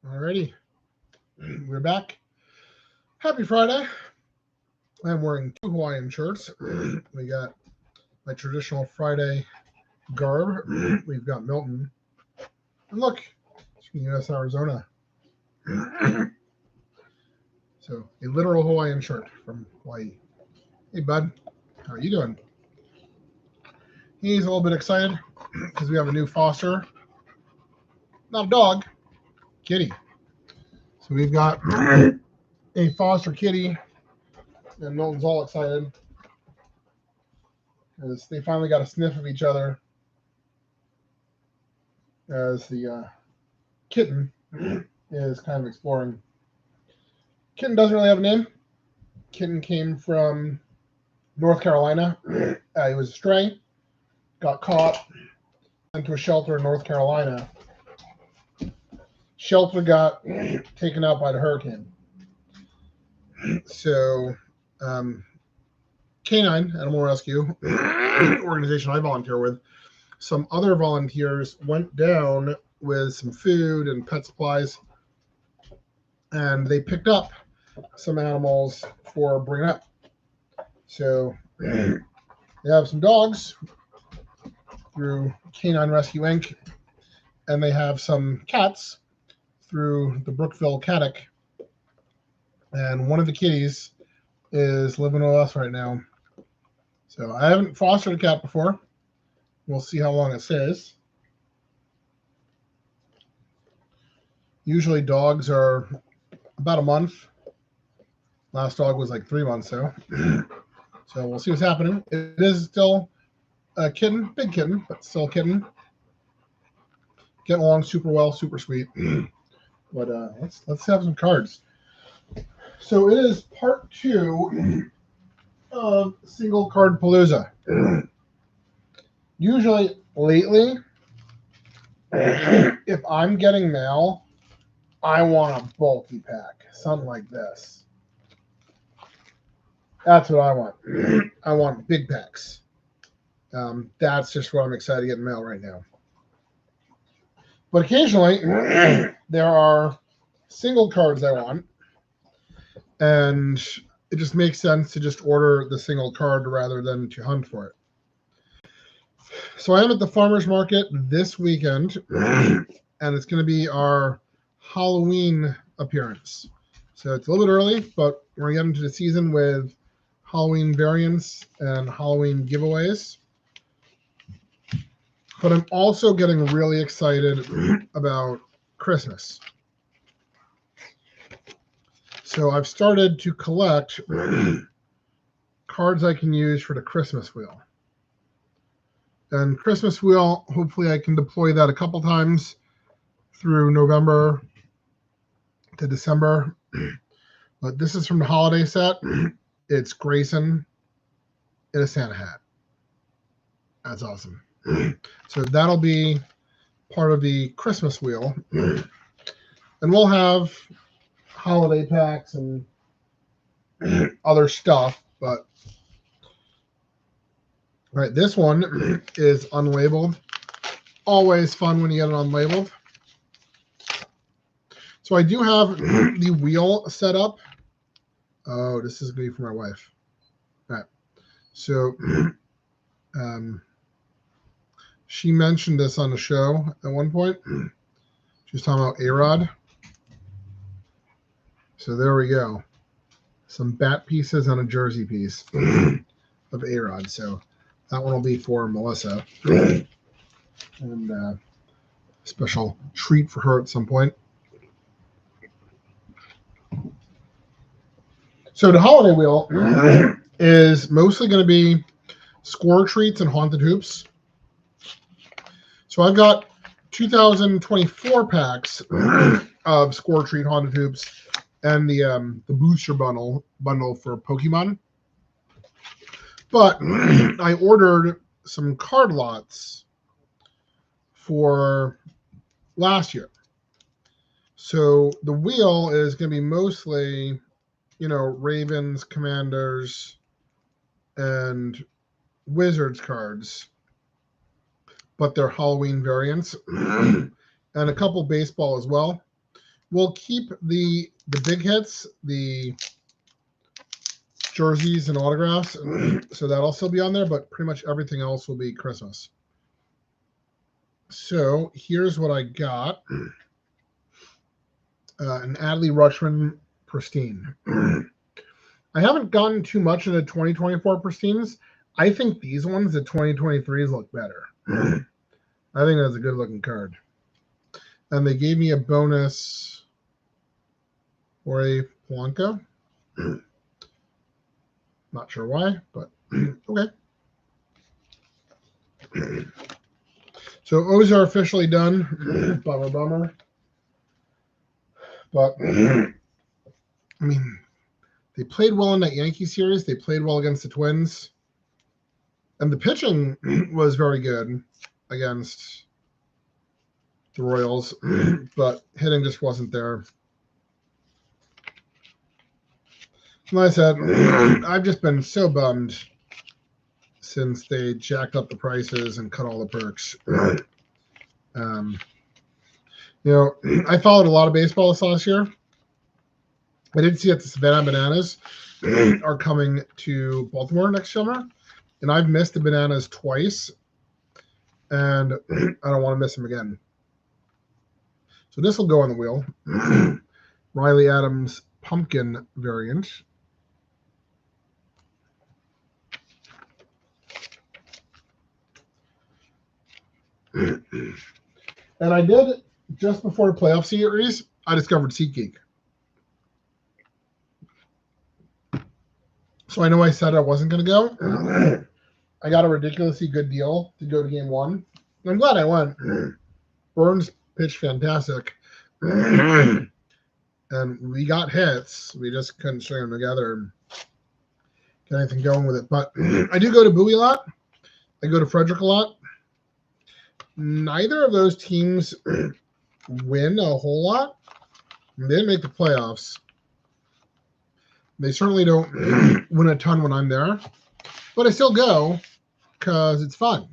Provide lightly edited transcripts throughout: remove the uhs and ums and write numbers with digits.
Alrighty, we're back. Happy Friday. I'm wearing two Hawaiian shirts. We got my traditional Friday garb. We've got Milton. And look, it's from U.S. Arizona. So, a literal Hawaiian shirt from Hawaii. Hey, bud. How are you doing? He's a little bit excited because we have a new foster. Not a dog, kitty. So, we've got a foster kitty. And Milton's all excited because they finally got a sniff of each other as the kitten is kind of exploring. Kitten doesn't really have a name. Kitten came from North Carolina. He was a stray, got caught, went to a shelter in North Carolina. Shelter got taken out by the hurricane. So, Canine Animal Rescue organization I volunteer with, some other volunteers went down with some food and pet supplies, and they picked up some animals for bringing up. So they have some dogs through Canine Rescue Inc., and they have some cats through the Brookville Cattic. And one of the kitties is living with us right now. So I haven't fostered a cat before. We'll see how long it stays. Usually dogs are about a month. Last dog was like 3 months, so we'll see what's happening. It is still a kitten, big kitten, but still a kitten. Getting along super well, super sweet. But let's have some cards. So it is part 2 of single card palooza. Usually, lately, if I'm getting mail, I want a bulky pack, something like this. That's what I want. I want big packs. That's just what I'm excited to get in mail right now. But occasionally, there are single cards I want, and it just makes sense to just order the single card rather than to hunt for it. So I am at the farmer's market this weekend, and it's going to be our Halloween appearance. So it's a little bit early, but we're getting into the season with Halloween variants and Halloween giveaways. But I'm also getting really excited about Christmas. So I've started to collect cards I can use for the Christmas wheel. And Christmas wheel, hopefully I can deploy that a couple times through November to December. But this is from the holiday set. It's Grayson in a Santa hat. That's awesome. So that'll be part of the Christmas wheel. And we'll have holiday packs and other stuff, but all right, this one is unlabeled. Always fun when you get it unlabeled. So I do have the wheel set up. Oh, this is going to be for my wife. All right. So she mentioned this on the show at one point. She was talking about A-Rod. So there we go. Some bat pieces and a jersey piece of A-Rod. So that one will be for Melissa. And a special treat for her at some point. So the holiday wheel is mostly going to be score treats and haunted hoops. So I've got 2024 packs of score treat haunted hoops and the booster bundle for Pokemon. But I ordered some card lots for last year. So the wheel is going to be mostly, Ravens, Commanders, and Wizards cards, but they're Halloween variants, and a couple baseball as well. We'll keep the big hits, the jerseys and autographs, so that'll still be on there, but pretty much everything else will be Christmas. So here's what I got. An Adley Rutschman Pristine. I haven't gotten too much of the 2024 Pristines. I think these ones, the 2023s, look better. I think that's a good looking card. And they gave me a bonus for a Polanco. Not sure why, but okay. So O's are officially done. Bummer. But, I mean, they played well in that Yankee series. They played well against the Twins. And the pitching was very good against the Royals, but hitting just wasn't there. Like I said, I've just been so bummed since they jacked up the prices and cut all the perks. I followed a lot of baseball this last year. I did see that the Savannah Bananas are coming to Baltimore next summer, and I've missed the Bananas twice, and I don't want to miss them again. So this will go on the wheel. Riley Adams pumpkin variant. And I did, just before the playoff series, I discovered SeatGeek. So I know I said I wasn't going to go. I got a ridiculously good deal to go to game one. I'm glad I went. Burns pitched fantastic. And we got hits. We just couldn't string them together and get anything going with it. But I do go to Bowie a lot. I go to Frederick a lot. Neither of those teams win a whole lot. They didn't make the playoffs. They certainly don't win a ton when I'm there. But I still go because it's fun.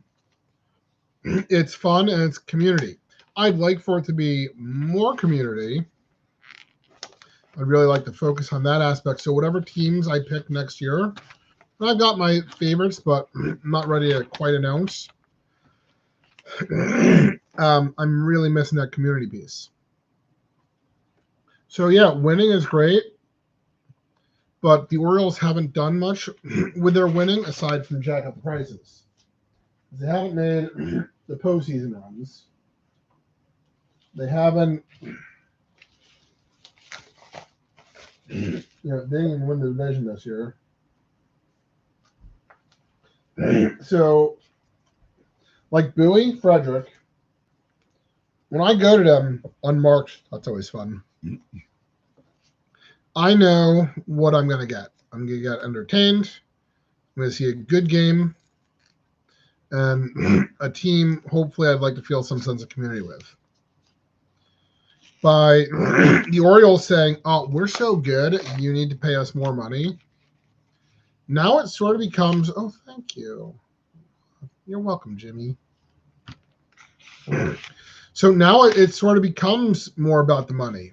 It's fun and it's community. I'd like for it to be more community. I'd really like to focus on that aspect. So whatever teams I pick next year, I've got my favorites, but I'm not ready to quite announce. I'm really missing that community piece. So yeah, winning is great, but the Orioles haven't done much with their winning aside from jack up the prices. They haven't made the postseason runs. They haven't, they didn't even win the division this year. So, like Bowie, Frederick, when I go to them unmarked, that's always fun. I know what I'm going to get. I'm going to get entertained. I'm going to see a good game and a team, hopefully, I'd like to feel some sense of community with. By the Orioles saying, oh, we're so good, you need to pay us more money. Now it sort of becomes, oh, thank you. You're welcome, Jimmy. So now it sort of becomes more about the money.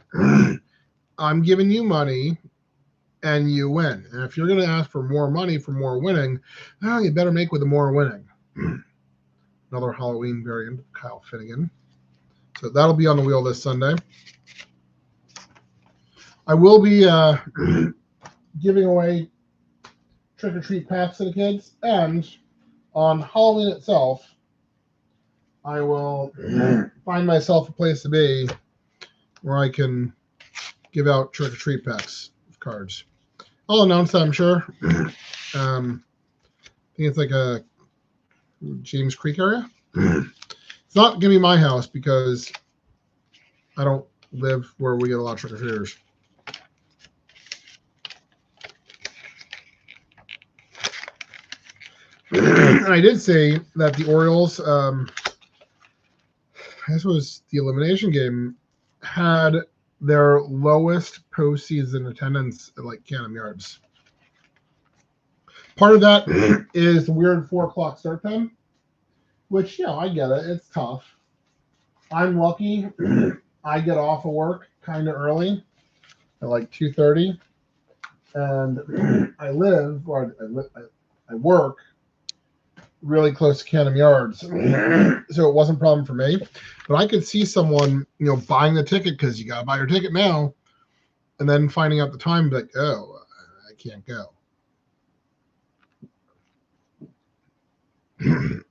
I'm giving you money and you win. And if you're going to ask for more money for more winning, you better make with the more winning. Another Halloween variant, Kyle Finnegan. So that'll be on the wheel this Sunday. I will be giving away trick-or-treat packs to the kids. And on Halloween itself, I will find myself a place to be where I can give out trick-or-treat packs of cards. I'll announce that, I'm sure. I think it's like a James Creek area. It's not going to be my house because I don't live where we get a lot of trick-or-treaters. And I did say that the Orioles, this was the elimination game, had their lowest postseason attendance at like Canham Yards. Part of that is the weird 4 o'clock start time, which, I get it. It's tough. I'm lucky. I get off of work kind of early at like 2:30, and I live or I work really close to Canham Yards, so it wasn't a problem for me. But I could see someone, buying the ticket because you gotta buy your ticket now, and then finding out the time, like, oh, I can't go.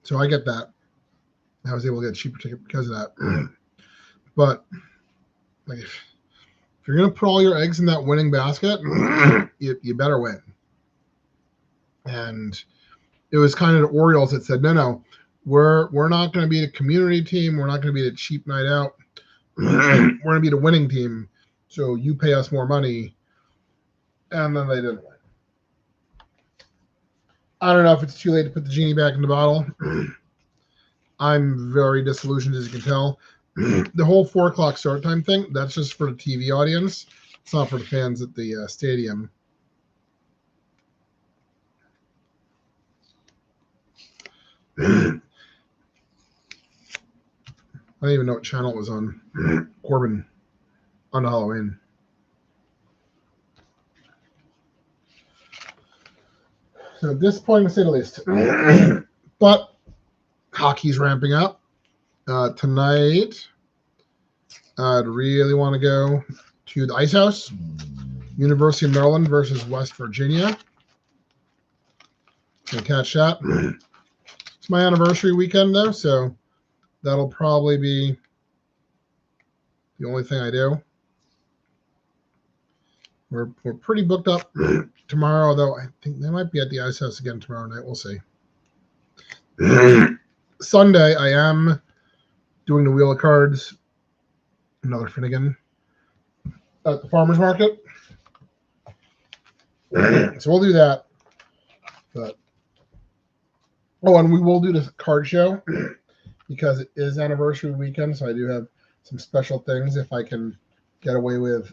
So I get that. I was able to get a cheaper ticket because of that. But like, if you're gonna put all your eggs in that winning basket, you better win. And it was kind of the Orioles that said, no, we're not going to be the community team. We're not going to be the cheap night out. We're going to be the winning team. So you pay us more money. And then they didn't win. I don't know if it's too late to put the genie back in the bottle. I'm very disillusioned, as you can tell. The whole 4 o'clock start time thing, that's just for the TV audience. It's not for the fans at the stadium. I don't even know what channel it was on. Corbin on Halloween. So disappointing to say the least. But hockey's ramping up. Tonight, I'd really want to go to the Ice House. University of Maryland versus West Virginia. Gonna catch that. It's my anniversary weekend, though, so that'll probably be the only thing I do. We're pretty booked up tomorrow, though. I think they might be at the Ice House again tomorrow night. We'll see. Sunday, I am doing the Wheel of Cards, another Finnegan, at the farmer's market. So we'll do that. But and we will do the card show because it is anniversary weekend, so I do have some special things if I can get away with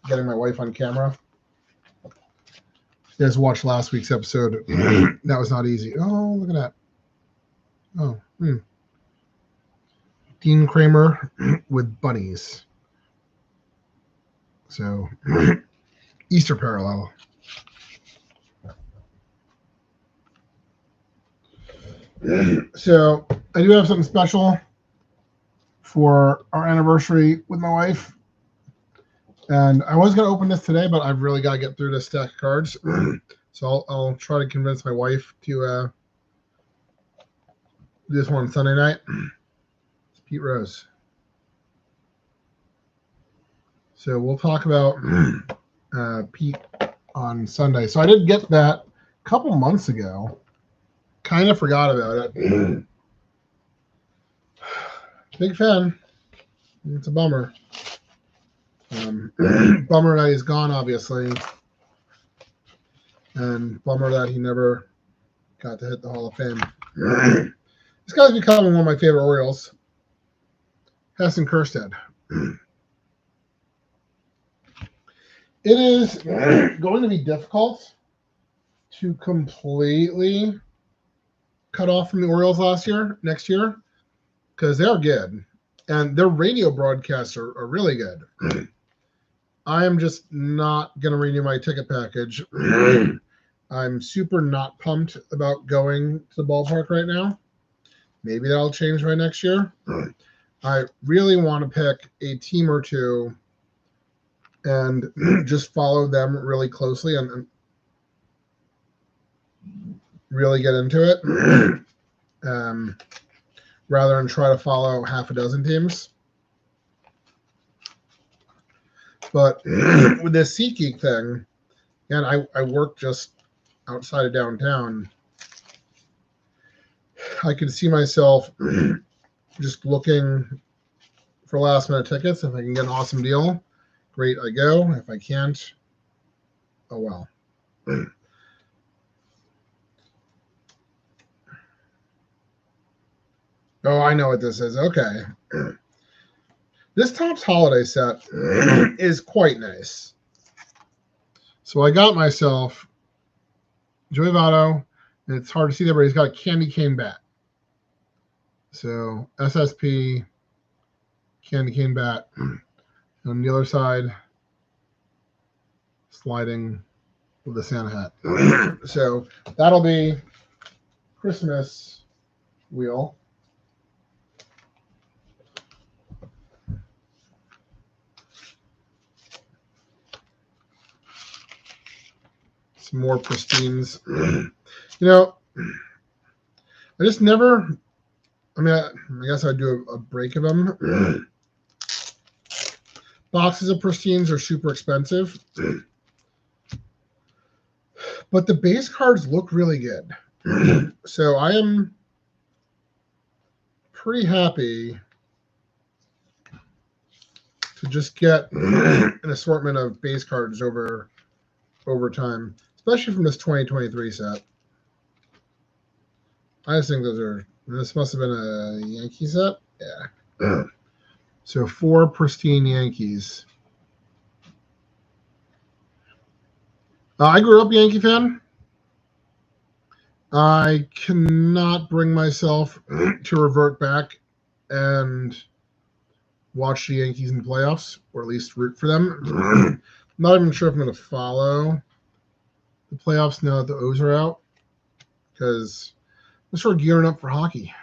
getting my wife on camera. You guys watched last week's episode. That was not easy. Oh, look at that. Oh, Dean Kramer with bunnies. So, Easter parallel. So, I do have something special for our anniversary with my wife. And I was going to open this today, but I've really got to get through this stack of cards. So I'll try to convince my wife to do this one Sunday night. It's Pete Rose. So we'll talk about Pete on Sunday. So I did get that a couple months ago. Kind of forgot about it. Big fan. It's a bummer. Bummer that he's gone, obviously. And bummer that he never got to hit the Hall of Fame. This guy's becoming one of my favorite Orioles. Heston Kjerstad. It is going to be difficult to completely cut off from the Orioles next year, because they're good. And their radio broadcasts are really good. I am just not going to renew my ticket package. I'm super not pumped about going to the ballpark right now. Maybe that'll change by next year. I really want to pick a team or two and just follow them really closely and really get into it, rather than try to follow half a dozen teams. But with this SeatGeek thing, and I work just outside of downtown, I could see myself just looking for last minute tickets. If I can get an awesome deal, great, I go. If I can't, oh well. Oh, I know what this is. Okay. This Topps holiday set is quite nice. So I got myself Joey Votto, and it's hard to see there, but he's got a candy cane bat. So SSP, candy cane bat. On the other side, sliding with the Santa hat. So that'll be Christmas wheel. Some more pristines. You know, I just never, I mean, I guess I'd do a break of them. Boxes of pristines are super expensive. But the base cards look really good. So I am pretty happy to just get an assortment of base cards over time, especially from this 2023 set. I just think this must have been a Yankee set. Yeah. So 4 pristine Yankees. I grew up a Yankee fan. I cannot bring myself to revert back and watch the Yankees in the playoffs, or at least root for them. I'm not even sure if I'm going to follow the playoffs now that the O's are out, because I'm sort of gearing up for hockey.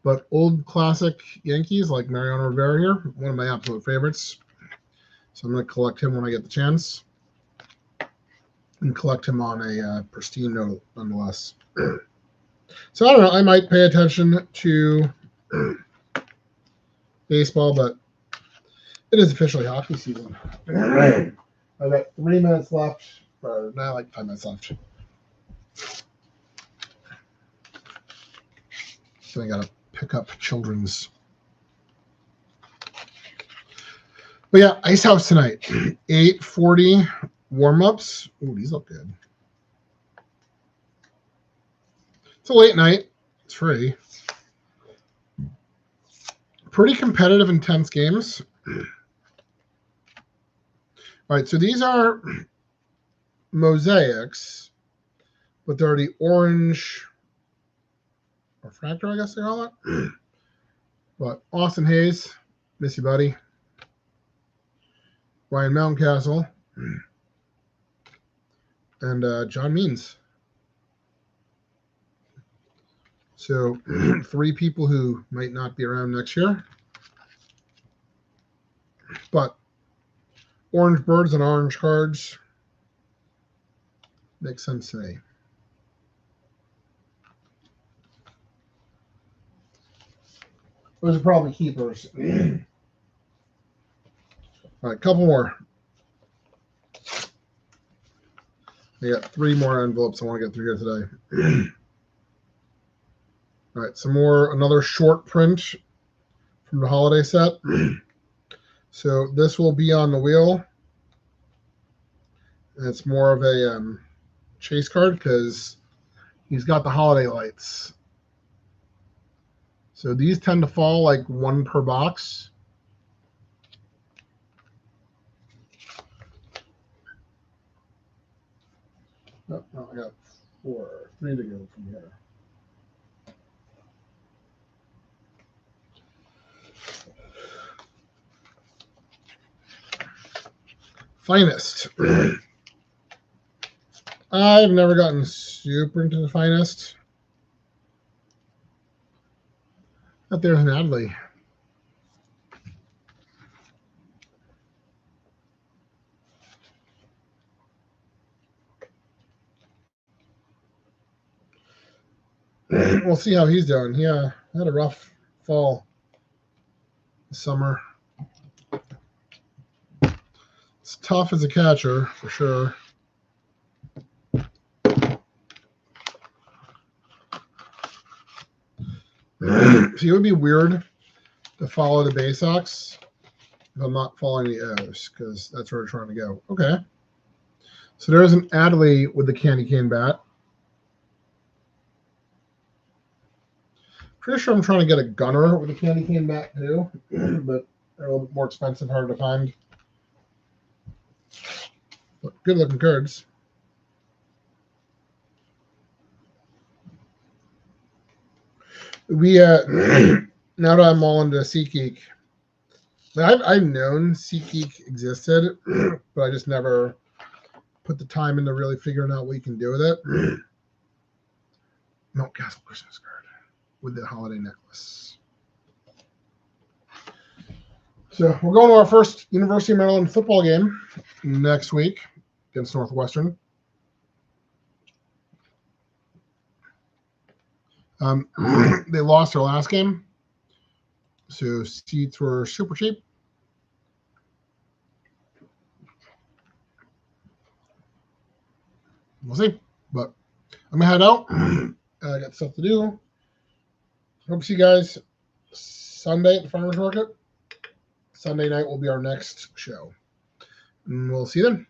But old classic Yankees like Mariano Rivera here, one of my absolute favorites. So I'm going to collect him when I get the chance. And collect him on a pristine note, nonetheless. So I don't know. I might pay attention to baseball, but it is officially hockey season. I've got 3 minutes left, or not like 5 minutes left. So I got to pick up children's. But yeah, Ice House tonight. 8:40 warm-ups. Ooh, these look good. It's a late night. It's free. Pretty competitive, intense games. All right, so these are mosaics, but they're the orange refractor, I guess they call it. But Austin Hayes, miss you, buddy. Ryan Mountcastle, and John Means. So 3 people who might not be around next year. But orange birds and orange cards makes sense to me. Those are probably keepers. All right, couple more. I got 3 more envelopes I want to get through here today. All right, another short print from the holiday set. So this will be on the wheel. And it's more of a chase card because he's got the holiday lights. So these tend to fall like 1 per box. Oh, no, I got 3 to go from here. Finest. I've never gotten super into the Finest. But there's an Adley. We'll see how he's doing. He had a rough fall this summer. It's tough as a catcher, for sure. See, it would be weird to follow the Bay Sox if I'm not following the O's, because that's where we're trying to go. Okay. So there's an Adley with the candy cane bat. Pretty sure I'm trying to get a Gunner with a candy cane bat too, but they're a little bit more expensive, harder to find. But good looking cards. We now that I'm all into SeatGeek, I've known SeatGeek existed, but I just never put the time into really figuring out what you can do with it. Mount Castle Christmas card with the holiday necklace. So we're going to our first University of Maryland football game next week against Northwestern. They lost their last game, so seats were super cheap. We'll see, but I'm gonna head out. I got stuff to do. Hope to see you guys Sunday at the farmers market. Sunday night will be our next show. And we'll see you then.